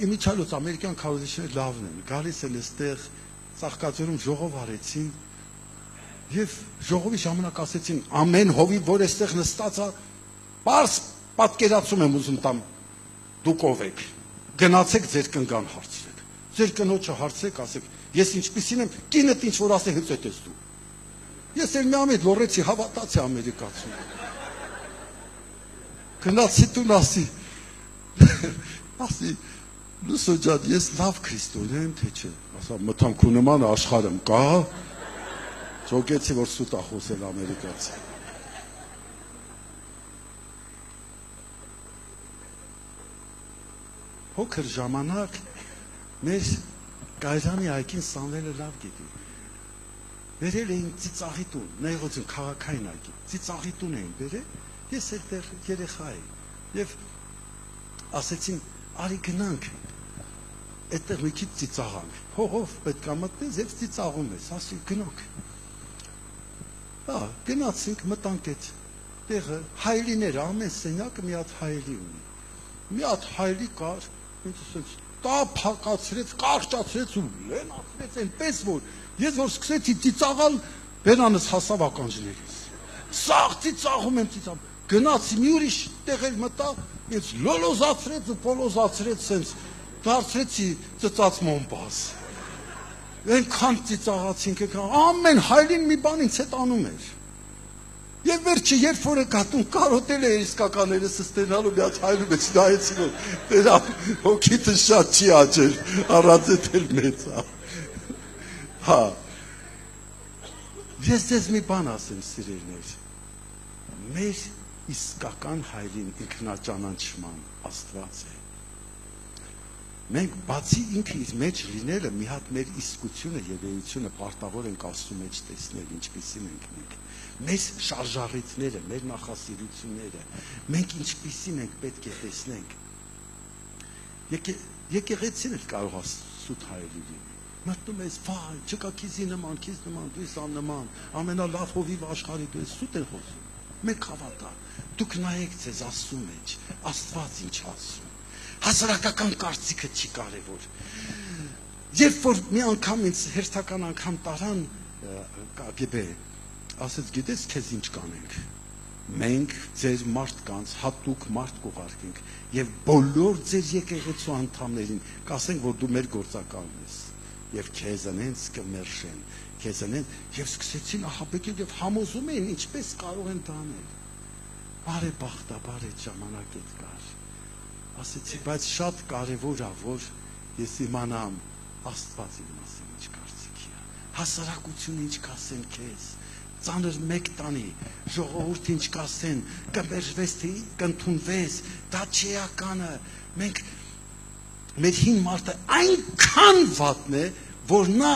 իմիջիալոց ամերիկյան քարոզիչները լավն են, գալիս են այստեղ Ծաղկաձորում ժողով արեցին եւ ժողովի ժամանակ ասեցին ամեն հովիվ, որ այստեղ նստած է, պարզ պատկերացում եմ ուզում տամ դուք ով եք Գնացեք ձեր կնգան հարցրեք ձեր կնոջը հարցրեք ասեք ես ինչպիսին եմ կինդ ինչ որ ասե հենց էդ ես դու ես էլ մի ամիտ լորեցի հավատացի ամերիկացու գնացի տուն ասի լուսո ջան ես լավ քրիստոնյա եմ թե չէ ասա մտամ քու նման աշխարհում կա ճոգեցի որ սուտ է խոսել ամերիկացի Հոգր ժամանակ մեր Գայրանի այգին Սամվելը լավ գիտի։ Վերել էին ծիծաղի տուն, նայողություն քաղաքային այգի, ծիծաղի տուն էին վերել, ես էլ դեռ երեխա էի։ Եվ ասեցին, արի գնանք, այդտեղ մի քիչ ծիծաղանք, հողով պետք է մտնես եւ ծիծաղում ես, ասի գնանք։ Գնացինք, մտանք այդ տեղը, հայելիները, ամեն սենյակը մի հատ հայելի ունի։ Մի հատ հայելի կար Դա փակացրեց, կարճացրեց ու լենացրեց այնպես որ ես որ սկսեցի ծիծաղալ բերանս հասավ ականջներից սաղ ծիծաղում եմ ծիծաղում գնացի մի ուրիշ տեղեր մտա ինձ լոլոզացրեց ու պոլոզացրեց սենց դարձրեցի ծծած մոմբազ այնքան ծիծաղացինք ամեն հայլին մի բան ինձ հետ անում էր Եվ վերջը երբ որ գատուն կարոտել է իսկականներս ստենալու մի հատ հայլու մեջ նայեցին որ դրա հոգիթը շատ չի աճել առանց էլ մեծ հա ես ձեզ մի բան ասեմ սիրելիներ մեր իսկական հայլին ինքնաճանաչման Աստված է մենք բացի ինքը իր մեջ լինելը մի հատ մեր իսկությունը եւ էությունը պարտավոր ենք Աստծո մեջ տեսնել ինչպիսին ենք մենք Մեր շարժառիթները, մեր նախասիրությունները, մենք ինչպիսին ենք պետք է տեսնենք։ Եկեղեցին էլ կարող է սուտ հայելի լինի։ Մտնում ես, վայ, չկա քիզի նման, դու ես աննման, ամենալավ հովիվ աշխարհի դու ես սուտ են խոսում։ Մեկ հավատա, դուք նայեք ձեզ Աստծո մեջ, Աստված ինչ ասում։ Հասարակական կարծիքը չի կարևոր։ Երբ որ մի անգամ ինձ հերթական անգամ տարան KGB ասեց գիտես քեզ ինչ կանենք մենք ձեր մարդկանց հատուկ մարդ կուղարկենք եւ բոլոր ձեր եկեղեցու անդամներին կասենք որ դու մեր գործակալն ես եւ քեզ անենց կմերժեն քեզ անեն եւ սկսեցին ահաբեկել եւ համոզում էին ինչպես կարող են դա անել բարեբախտաբար այդ ժամանակ այդ կար ասեցի բայց շատ կարեւոր է որ ես իմանամ Աստված իր մասին ինչ կարծիքի է, հասարակությունը ինչ կասեն քեզ, ծանր մեկ տանի, ժողովուրդ ինչ կասեն, կմերժվես թե կընդունվես, դա չի էականը, մենք մեր հին մարդը այնքան վատն է, որ նա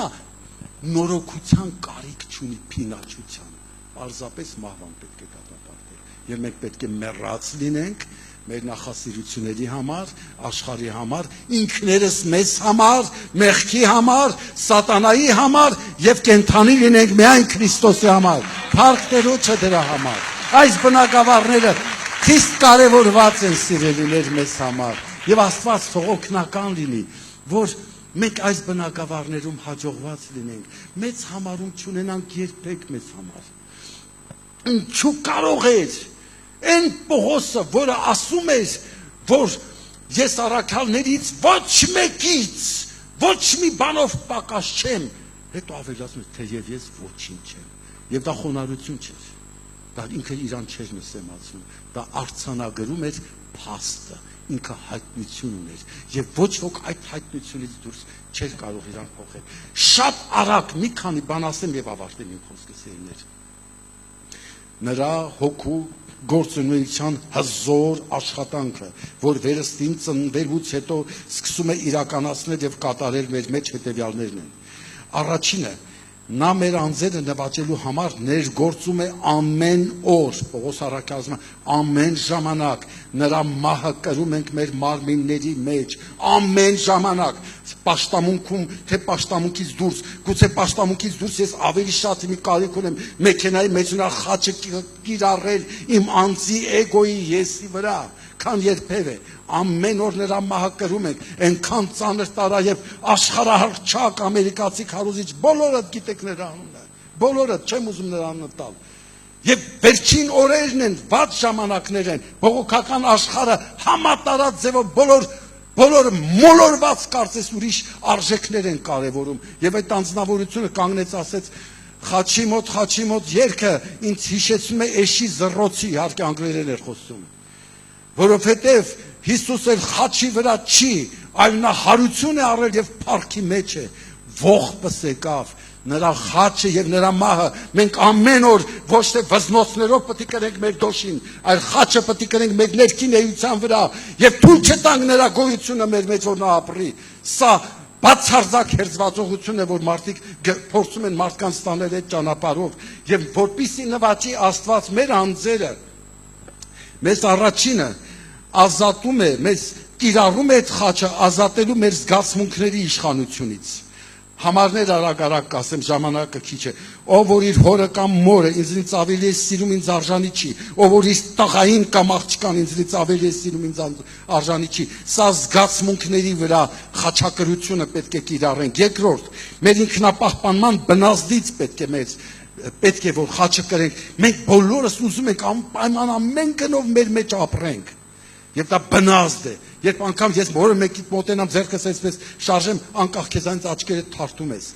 նորոգության կարիք չունի փինաչության, պարզապես մահվան պետք է դատապարտել, եւ մենք պետք է մեռած լինենք մեր նախասիրությունների համար, աշխարհի համար, ինքներս մեզ համար, մեղքի համար, սատանայի համար եւ կենթանի լինենք միայն Քրիստոսի համար։ Փառք Տերոջը դրա համար։ Այս բնակավարները խիստ կարևորված են սիրելիներ մեզ համար եւ Աստված թող օգնական լինի, որ մենք այս բնակավարներում հաջողված լինենք, մեծ համարում չունենանք երբեք մեզ համար։ Ինչու կարող էր Այն Պողոսը, որը ասում էր, որ ես առաքյալներից ոչ մեկից, ոչ մի բանով պակաս չեմ, հետո ավելացնում է, թեև ես ոչինչ չեմ։ Եվ դա խոնարհություն չէր։ Դա ինքը իրան չէր նսեմացնում, դա արձանագրում էր փաստը, ինքը հայտնություն ուներ, եւ ոչ ոք այդ հայտնությունից դուրս չէր կարող իրան փոխել։ Շատ արագ մի քանի բան ասեմ եւ ավարտեմ իմ խոսքը սերներ։ Նրա հոգու գործունեության հզոր աշխատանքը, որ վերստին ծնվելուց հետո սկսում է իրականացնել եւ կատարել մեր մեջ հետեւյալներն են։ Առաջինը, նա մեր անձերը նվաճելու համար ներգործում է ամեն օր, Պողոս առաքյալը ամեն ժամանակ, նրա մահը կրում ենք մեր մարմինների մեջ, ամեն ժամանակ, պաշտամունքում, թե պաշտամունքից դուրս, գուցե պաշտամունքից դուրս ես ավելի շատ մի կարիք ունեմ մեքենայի մեջ նրա խաչը կիրառել իմ անձի էգոյի եսի վրա, քան երբևէ, ամեն օր նրա մահը կրում ենք, այնքան ծանր տարա եւ աշխարհահռչակ ամերիկացի քարոզիչ բոլորդ գիտեք նրա անունը, բոլորդ չեմ ուզում նրա անունը տալ։ Եվ վերջին օրերն են, վատ ժամանակներ են, բողոքական աշխարհը համատարած ձևով բոլորը մոլորված կարծես ուրիշ արժեքներ են կարևորում եւ այդ անձնավորությունը կանգնեց ասեց խաչի մոտ երգը ինձ հիշեցնում է էշի զռոցի, իհարկե անգլերեն էր խոսում, որովհետեւ Հիսուսը խաչի վրա չի, այլ նա հարություն է առել եւ փառքի մեջ է, ողբս եկավ, նրա խաչը եւ նրա մահը մենք ամեն օր ոչ թե վզնոցներով պետք է կրենք մեր դոշին, այլ խաչը պետք է կրենք մեր ներքին էության վրա եւ թույլ չտանք նրա գոյությունը մեր մեջ որ նա ապրի։ Սա բացարձակ հերձվածողություն է, որ մարդիկ փորձում են մարդկանց տանել այդ ճանապարհով եւ որպիսի նվաճի Աստված մեր անձերը, մեզ առաջինը ազատում է, մեզ կիրառում է այդ խաչը ազատելու մեր զգացմունքների իշխանությունից։ Համարներ արագ կասեմ, ժամանակը քիչ է։ Ով որ իր հորը կամ մորը ինձնից ավելի է սիրում, ինձ արժանի չի։ Ով որ իր տղային կամ աղջկան ինձնից ավելի է սիրում, ինձ արժանի չի։ Սա զգացմունքների վրա խաչակրությունը պետք է կիրառենք։ Երկրորդ, մեր ինքնապահպանման բնազդից պետք է որ խաչը կրենք։ Մենք բոլորս ուզում ենք անպայման ամեն գնով մեր մեջ ապրենք։ Եվ դա բնազդ է։ Երբ անգամ ես որը մեկիդ մոտենամ ձեռքս այսպես շարժեմ, անկախ քեզանից աչքերդ թարթում ես։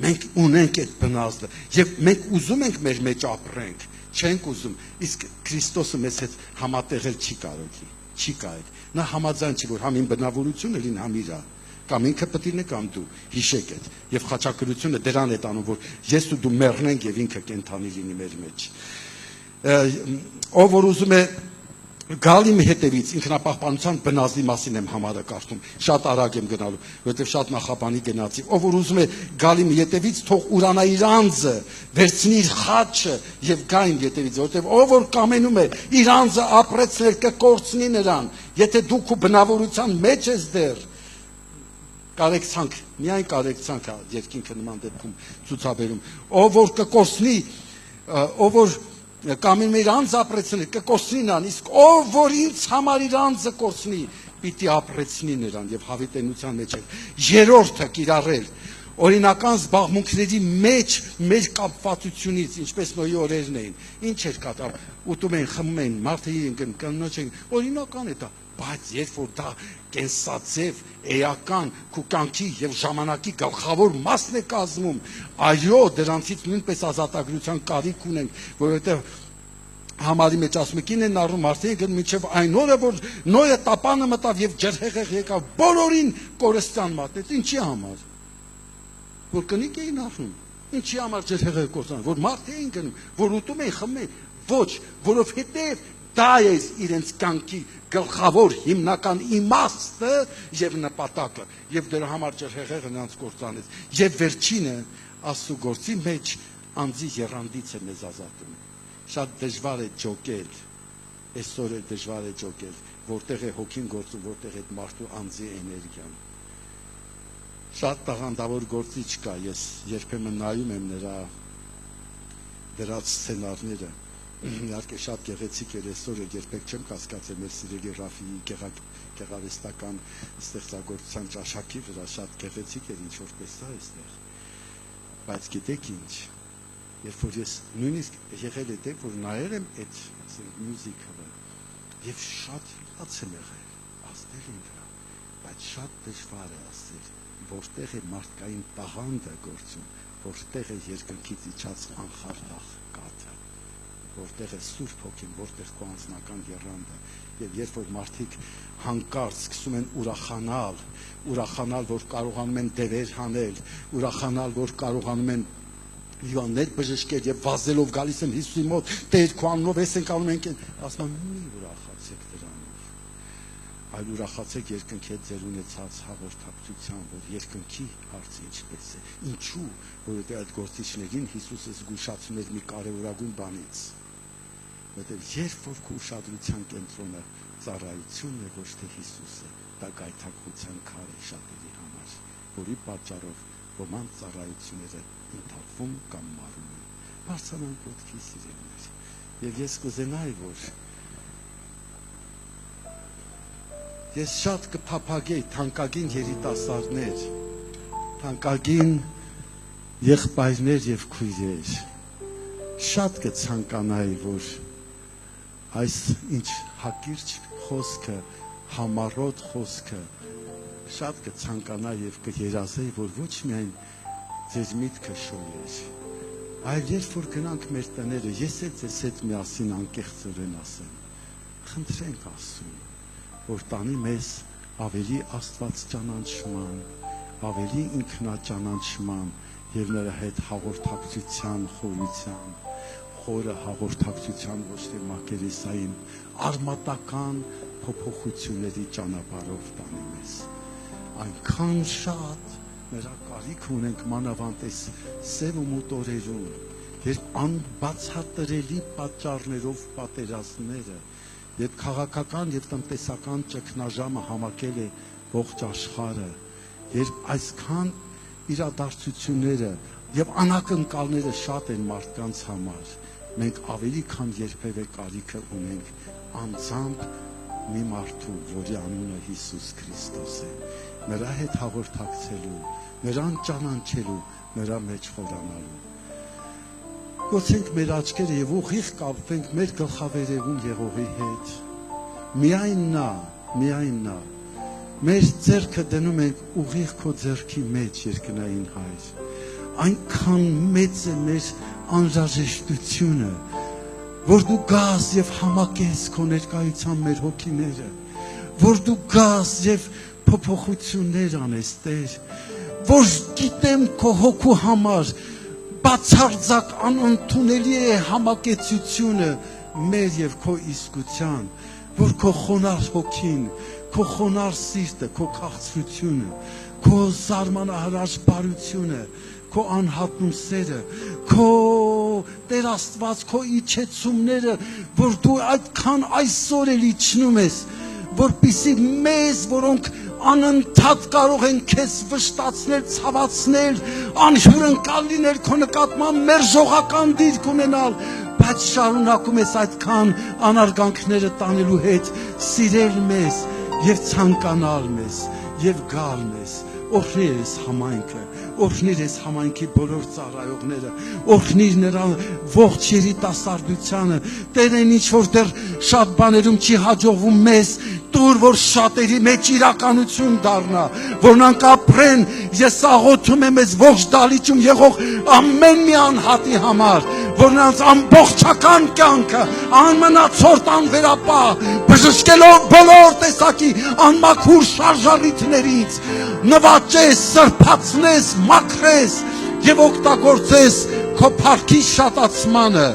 Մենք ունենք այդ բնազդը եւ մենք ուզում ենք մեր մեջ ապրենք, չենք ուզում։ Իսկ Քրիստոսը մեզ հետ համատեղել չի կարող։ Նա համաձայն չի, որ համ իմ բնավորությունը լինի, համ իրա։ Կամ ինքը պետք է կամ դու հիշեք այդ եւ խաչակրությունը դրան է տանում, որ ես ու դու մեռնենք եւ ինքը կենթանի լինի մեր մեջ։ Ով որ ուզում է գալիմ հետևից ինքնապահպանության բնազդի մասին եմ համարը կարդում, շատ արագ եմ գնալու, որովհետև շատ նախապանի գնացի, ով որ ուզում է գալիմ հետևից, թող ուրանա իր անձը, վերցնի իր խաչը եւ գա իմ հետևից, որովհետև ով որ կամենում է իր անձը ապրեցնել կկորցնի նրան, եթե դու քո բնավորության մեջ ես դեռ, կարեկցանք, միայն կարեկցանք է երկինքը նման դեպքում ցուցաբերում, ով որ կկորցնի, ով որ կամենում է իր անձը ապրեցնել, կկորցնի նրան, իսկ ով որ ինձ համար իր անձը կորցնի, պիտի ապրեցնի նրան եւ հավիտենության մեջ է։ Երրորդը կիրառել օրինական զբաղմունքների մեջ մեր կապվածությունից, ինչպես Նոյի օրերն էին, ինչ էր կատարում, ուտում են, խմում են, մարդը են կնոջ են, օրինական է դա, բայց երբ որ դա կենսաձև, էական, քո կյանքի եւ ժամանակի գլխավոր մասն է կազմում, այո, դրանցից նույնպես ազատագրության կարիք ունենք, որովհետեւ համարի մեջ ասում եք ինեն առում մարդիկ են միջև այն օրը որ Նոյը տապանը մտավ եւ ջրհեղեղ եկավ բոլորին կորստյան մատնեց ինչի համար որ կնիկ էին առնում։ Ինչի համար ջրհեղեղ գործան, որ մարդ էին գնում, որ ուտում էին, խմում էին, ոչ, որովհետև դա է իրենց կյանքի գլխավոր հիմնական իմաստը եւ նպատակը, եւ դրա համար ջրհեղեղը նրանց կործանեց։ Եվ վերջինը Աստծո գործի մեջ անձի եռանդից է մեզ ազատում։ Շատ դժվար է ջոկել, այսօր է դժվար է ջոկել, որտեղ է հոգին գործում, որտեղ է մարդու անձի էներգիան։ Շատ տաղանդավոր գործիչ կա, ես երբեմն նայում եմ նրա դրած սցենարները, իհարկե շատ գեղեցիկ էր, այսօր էլ երբեք չեմ կասկածել մեր սիրելի Ռաֆիի գեղարվեստական ստեղծագործության ճաշակի վրա, շատ գեղեցիկ էր, ինչ որ տեսա այստեղ, բայց գիտեք ինչ, երբ որ ես նույնիսկ եղել է դեպք, որ նայել եմ այդ մյուզիկը եւ շատ լաց եմ եղել, ասել եմ վրա, բայց շատ դժվար է ասել, որտեղ է մարդկային տաղանդը գործում, որտեղ է երկնքից իջած անխարդախ կաթը, որտեղ է Սուրբ Հոգին, որտեղ քո անձնական եռանդը, եւ երբ որ մարդիկ հանկարծ սկսում են ուրախանալ, որ կարողանում են դևեր հանել, ուրախանալ, որ կարողանում են հիվանդներ բժշկել եւ վազելով գալիս են Հիսուսի մոտ, Տեր քո անունով ես ենք անում ենք, ասում են մի ուրախացեք դրանով, այլ ուրախացեք երկնքի հետ ձեր ունեցած հաղորդակցությամբ, որ երկնքի հարցը ինչպես է, ինչու, որովհետեւ այդ գործիչներին Հիսուսը զգուշացնում էր մի կարևորագույն բանից, որովհետեւ երբ որ քո ուշադրության կենտրոնը ծառայությունն է, ոչ թե Հիսուսը, դա գայթակղության քար է շատերի համար, որի պատճառով ոմանց ծառայությունները ընթացվում կամ մարում են։ Բարձրանանք ոտքի սիրելիներ, եւ ես կուզենայի, որ ես շատ կփափագեի թանկագին երիտասարդներ, թանկագին եղբայրներ եւ քույրեր, շատ կցանկանայի, որ այս ինչ հակիրճ խոսքը, համառոտ խոսքը, շատ կցանկանայի եւ կերազեի, որ ոչ միայն ձեզ միտքը շոյեր, այլ երբ որ գնանք մեր տները, ես էլ ձեզ հետ միասին անկեղծորեն ասեմ, խնդրենք Աստծուն, որ տանի մեզ ավելի Աստված ճանաչման, ավելի ինքնաճանաչման եւ նրա հետ հաղորդակցության խորության, խորը հաղորդակցության ոչ թե մակերեսային արմատական փոփոխությունների ճանապարհով տանի մեզ, այնքան շատ նրա կարիք ունենք մանավանդ այս սև ու մութ օրերում, երբ անբացատրելի պատճառներով պատերազմները, երբ քաղաքական եւ տնտեսական ճգնաժամը համակել է ողջ աշխարհը, երբ այսքան իրադարձությունները եւ անակնկալները շատ են մարդկանց համար, մենք ավելի քան երբևէ կարիքը ունենք անձամբ մի մարդու, որի անունը Հիսուս Քրիստոս է, նրա հետ հաղորդակցելու, նրան ճանաչելու, նրա մեջ խորանալու։ Գործենք մեր աչքերը եւ ուղիղ կապվենք մեր գլխավերևում եղողի հետ։ Միայն նա, մեր ձեռքը դնում ենք ուղիղ քո ձեռքի մեջ, երկնային Հայր։ Այնքան մեծ է մեր անհրաժեշտությունը, որ դու գաս եւ համակես քո ներկայության մեր հոգիները, որ դու գաս եւ փոփոխություններ անես, Տեր, որ գիտեմ քո հոգու համար բացարձակ անընդունելի է համակեցությունը մեր եւ քո իսկության, որ քո խոնարհ հոգին, քո խոնարհ սիրտը, քո քաղցրությունը, քո զարմանահրաշ բարությունը, քո անհատնում սերը, քո Տեր Աստված, քո իջեցումները, որ դու այդքան այսօր էլ իջնում ես, որպիսի մեզ, որոնք անընդհատ կարող են քեզ վշտացնել, ցավացնել, անհյուրընկալ լինել քո նկատմամբ մերժողական դիրք ունենալ, բայց շարունակում ես այդքան անարգանքները տանելու հետ սիրել մեզ եւ ցանկանալ մեզ եւ գալ մեզ, օրհնիր ես համայնքը, օրհնիր ես համայնքի բոլոր ծառայողները, օրհնիր նրան ողջ երիտասարդությանը, Տեր այն ինչ որ դեռ շատ բաներում չի հաջողվում մեզ, տուր որ շատերի մեջ իրականություն դառնա, որոնք ապրեն, ես աղոթում եմ այս ողջ դալիճում եղող ամեն մի անհատի համար, որ նրանց ամբողջական կյանքը անմնացորդ անվերապահ բժշկելով բոլոր տեսակի անմաքուր շարժառիթներից նվաճես, սրբացնես, մաքրես եւ օգտագործես քո փառքի շատացմանը,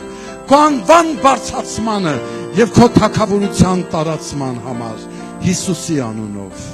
քո անվան բարձրացմանը եւ քո թագավորության տարածման համար Հիսուսի անունով